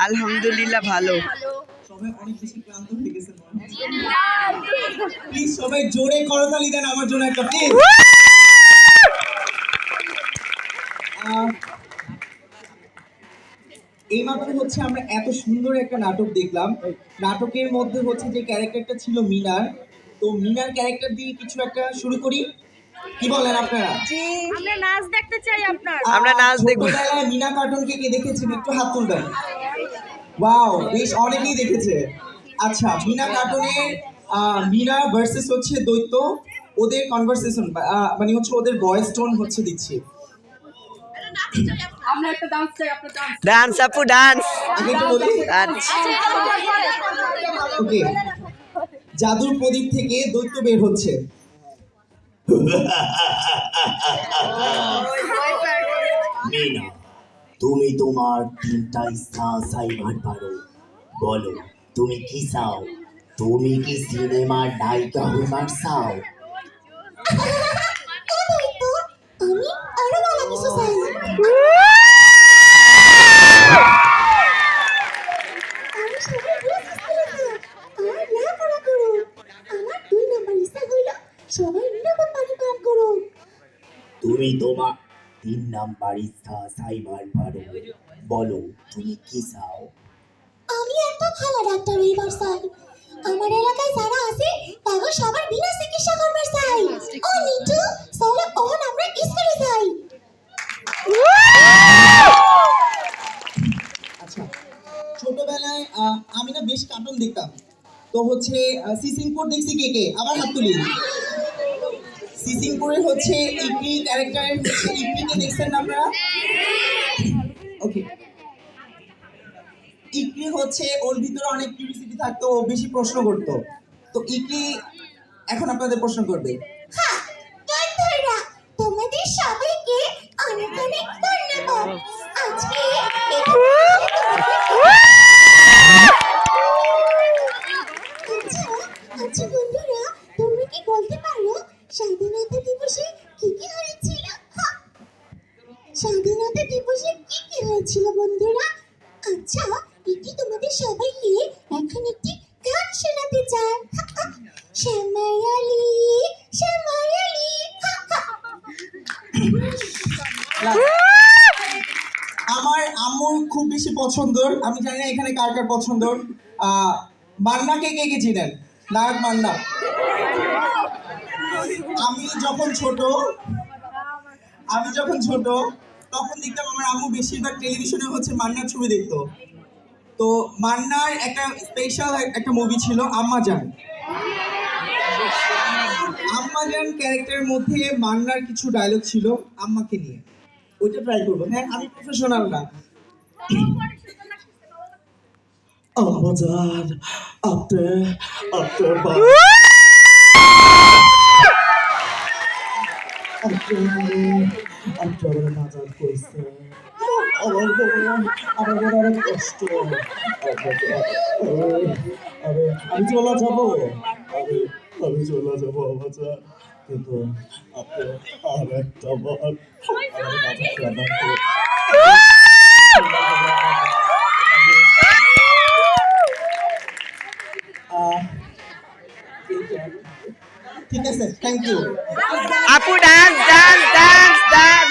আলহামদুলিল্লাহ ভালো। সবাই অনেক বেশি ক্লান্ত হয়ে গেছে প্লিজ সবাই জোরে করতালি দেন আমার জন্য একটা প্লিজ। এইমাত্র হচ্ছে আমরা এত সুন্দর একটা নাটক দেখলাম। নাটকের মধ্যে হচ্ছে যে ক্যারেক্টারটা ছিল মিনার, তো মিনার ক্যারেক্টার দিয়ে কিছু একটা শুরু করি, কি বলেন আপনারা? আমরা নাচ দেখতে চাই আপনার। আমরা নাচ দেখব। ছোটবেলায় মিনা কার্টুনকে কে দেখেছেন একটু হাত তুলবেন। ওয়াও, বেশ অনেকেই দেখেছে। আচ্ছা, মিনা কার্টুনের মিনা ভার্সেস হচ্ছে দৈত্য, ওদের কনভারসেশন মানে হচ্ছে ওদের ভয়েস টোন হচ্ছে দিচ্ছি। আমরা একটা ডান্স চাই, আপনার ডান্স। ডান্স আপু ডান্স। আগে একটু বলি। আচ্ছা ওকে, জাদুর প্রদীপ থেকে দৈত্য বের হচ্ছে। মিনা, তুমি তোমার তিনটা ইচ্ছা চাইবার পারো, বলো তুমি কি চাও? তুমি কি সিনেমার নায়িকা হইবার চাও? আমি আরো ভালো কিছু চাই। আমি সবাই আর লেখাপড়া করো। আমার 2 নাম্বার ইচ্ছা হইল সবাই নিরাপদ পানি পান করো। তুমি তোমার 3 নাম্বার ইচ্ছা চাইবার পারো, বলো তুমি কি চাও? আমি একটা ভালো ডাক্তার হইবার চাই। আমার এলাকায় যারা আছে তাগো সবার বিনা চিকিৎসা করবার চাই। ও নিটু, চলো ওহন আমরা স্কুলে যাই। আচ্ছা, ছোটবেলায় আমি না বেশ কার্টুন দেখতাম, তো হচ্ছে সিসিংপুর দেখছি কে কে, আবার হাত তুলি। সিসিংপুরের হচ্ছে ইপি ক্যারেক্টারের হচ্ছে ইপিকে দেখছেন না আপনারা? ওকে, ইপি হচ্ছে ওর ভিতরে অনেক কিউরিসিটি থাকতো, ও বেশি প্রশ্ন করতো। তো ইপি এখন আপনাদের প্রশ্ন করবে। হ্যাঁ, বন্ধুরা, তোমাদের সবাইকে অনেক অনেক ধন্যবাদ। আজকে আচ্ছা বন্ধুরা, তোমরা কি বলতে পারো স্বাধীনতা দিবসে কি কি হয়েছিল? স্বাধীনতা দিবসে কি কি হয়েছিল বন্ধুরা? আচ্ছা, এটি তোমাদের সবাইকে এখন একটি গান শোনাতে চাই। শ্যামায়ালি শ্যামায়ালি। আমার আম্মুর খুব বেশি পছন্দর, আমি জানি না এখানে কার কার পছন্দর, মান্নাকে কে কে চিনেন? নায়ক মান্না। আমি যখন ছোট তখন দেখতাম আমার আম্মু বেশিরভাগ টেলিভিশনে হচ্ছে মান্নার ছবি দেখতো। তো মান্নার একটা স্পেশাল একটা মুভি ছিল আম্মাজান। আম্মাজান ক্যারেক্টারের মধ্যে মান্নার কিছু ডায়লগ ছিল আম্মাকে নিয়ে, ওইটা ট্রাই করবো। হ্যাঁ, আমি প্রফেশনাল না। আম্মাজান, আপনার আমার নাজাত করেছে, আমার অনেক কষ্ট। আমি চলে যাবো, আমি চলে যাবো আম্মাজান, কিন্তু আপনি আর একটা বার আমার ঠিক আছে, থ্যাংক ইউ আপু ডান্স ডান্স ডান্স ডান্স।